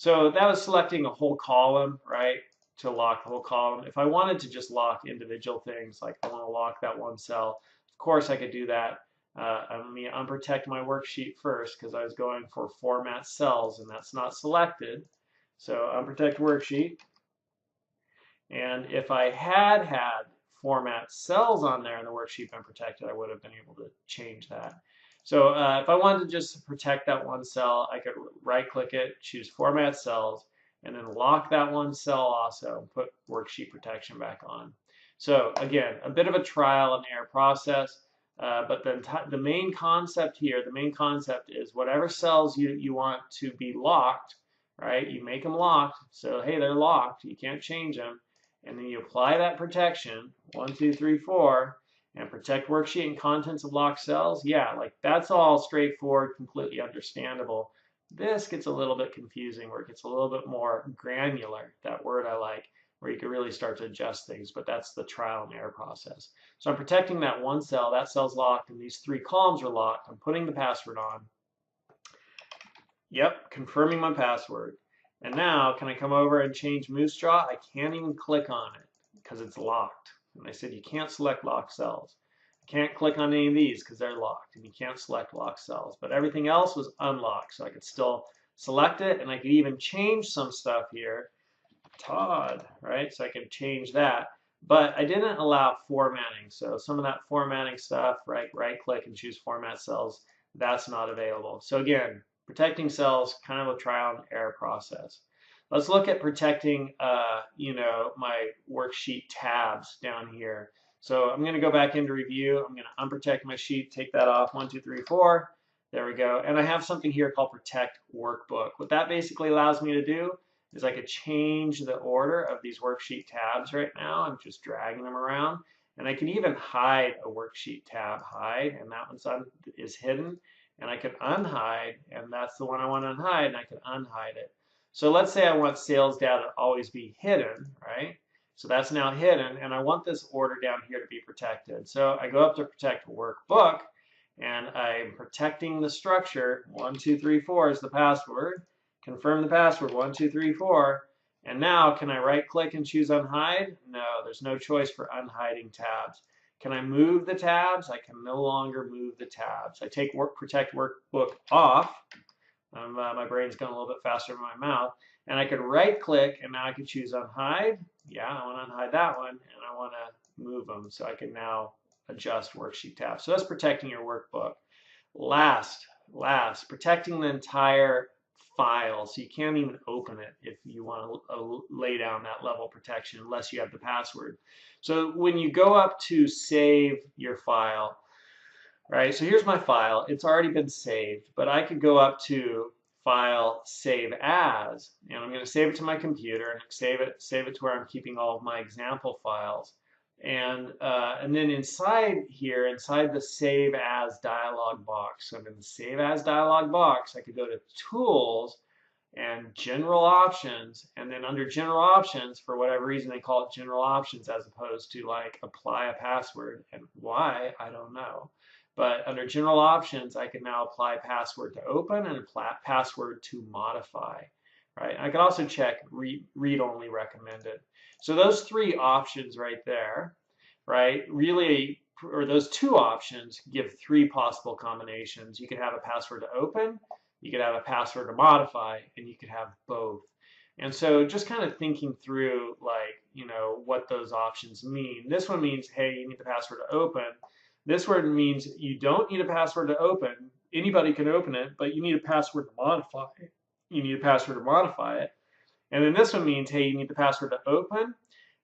So that was selecting a whole column, right, to lock the whole column. If I wanted to just lock individual things, like I want to lock that one cell, of course I could do that. Let me unprotect my worksheet first because I was going for format cells and that's not selected. So unprotect worksheet. And if I had format cells on there in the worksheet been protected, I would have been able to change that. So if I wanted to just protect that one cell, I could right click it, choose format cells, and then lock that one cell also and put worksheet protection back on. So again, a bit of a trial and error process, but the main concept here, the main concept is whatever cells you want to be locked, right? You make them locked, so hey, they're locked, you can't change them, and then you apply that protection, 1, 2, 3, 4, and protect worksheet and contents of locked cells. Yeah, like that's all straightforward, completely understandable. This gets a little bit confusing where it gets a little bit more granular, that word I like, where you can really start to adjust things, but that's the trial and error process. So I'm protecting that one cell, that cell's locked, and these 3 columns are locked. I'm putting the password on. Yep, confirming my password. And now, can I come over and change Moose Jaw? I can't even click on it because it's locked. And I said you can't select locked cells. I can't click on any of these because they're locked, and you can't select locked cells. But everything else was unlocked, so I could still select it, and I could even change some stuff here. Todd, right? So I could change that. But I didn't allow formatting. So some of that formatting stuff, right click and choose format cells, that's not available. So again, protecting cells, kind of a trial and error process. Let's look at protecting, my worksheet tabs down here. So I'm going to go back into review. I'm going to unprotect my sheet, take that off, 1, 2, 3, 4. There we go. And I have something here called protect workbook. What that basically allows me to do is I could change the order of these worksheet tabs right now. I'm just dragging them around. And I can even hide a worksheet tab, hide, and that one is hidden. And I could unhide, and that's the one I want to unhide, and I can unhide it. So let's say I want sales data to always be hidden, right? So that's now hidden, and I want this order down here to be protected. So I go up to protect workbook, and I'm protecting the structure. 1, 2, 3, 4 is the password. Confirm the password, 1, 2, 3, 4. And now, can I right click and choose unhide? No, there's no choice for unhiding tabs. Can I move the tabs? I can no longer move the tabs. I take protect workbook off. My brain's going a little bit faster than my mouth. And I could right click and now I can choose unhide. Yeah, I want to unhide that one and I want to move them. So I can now adjust worksheet tabs. So that's protecting your workbook. Last, protecting the entire file, so you can't even open it if you want to lay down that level of protection unless you have the password. So when you go up to save your file, right, so here's my file. It's already been saved, but I could go up to File, Save As, and I'm going to save it to my computer and save it to where I'm keeping all of my example files. And then inside here, inside the Save As dialog box, so in the Save As dialog box, I could go to Tools and General Options, and then under General Options, for whatever reason they call it General Options as opposed to like apply a password, and why, I don't know. But under General Options, I can now apply password to open and apply password to modify. Right? I can also check read only recommended. So those 3 options right there, right, really, or those 2 options give 3 possible combinations. You could have a password to open, you could have a password to modify, and you could have both. And so just kind of thinking through, like, what those options mean. This one means, hey, you need the password to open. This one means you don't need a password to open. Anybody can open it, but you need a password to modify it. You need a password to modify it. And then this one means, hey, you need the password to open,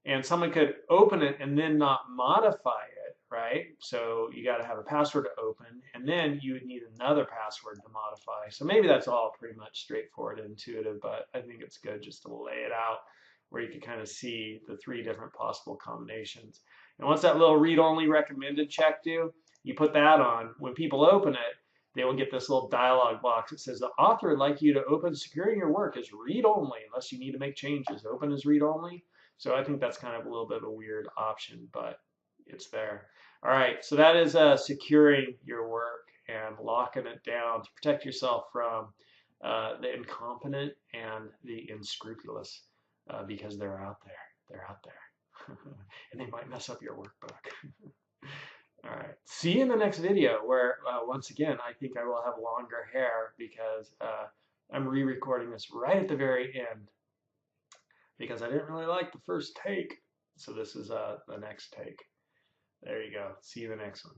and someone could open it and then not modify it, right? So you got to have a password to open, and then you would need another password to modify. So maybe that's all pretty much straightforward and intuitive, but I think it's good just to lay it out where you can kind of see the 3 different possible combinations. And once that little read-only recommended check due, you put that on. When people open it, they will get this little dialog box that says the author would like you to open securing your work as read-only unless you need to make changes. Open as read-only. So I think that's kind of a little bit of a weird option, but it's there. All right, so that is securing your work and locking it down to protect yourself from the incompetent and the unscrupulous, because they're out there. They're out there. And they might mess up your workbook. All right. See you in the next video where, once again, I think I will have longer hair because I'm re-recording this right at the very end because I didn't really like the first take. So this is the next take. There you go. See you in the next one.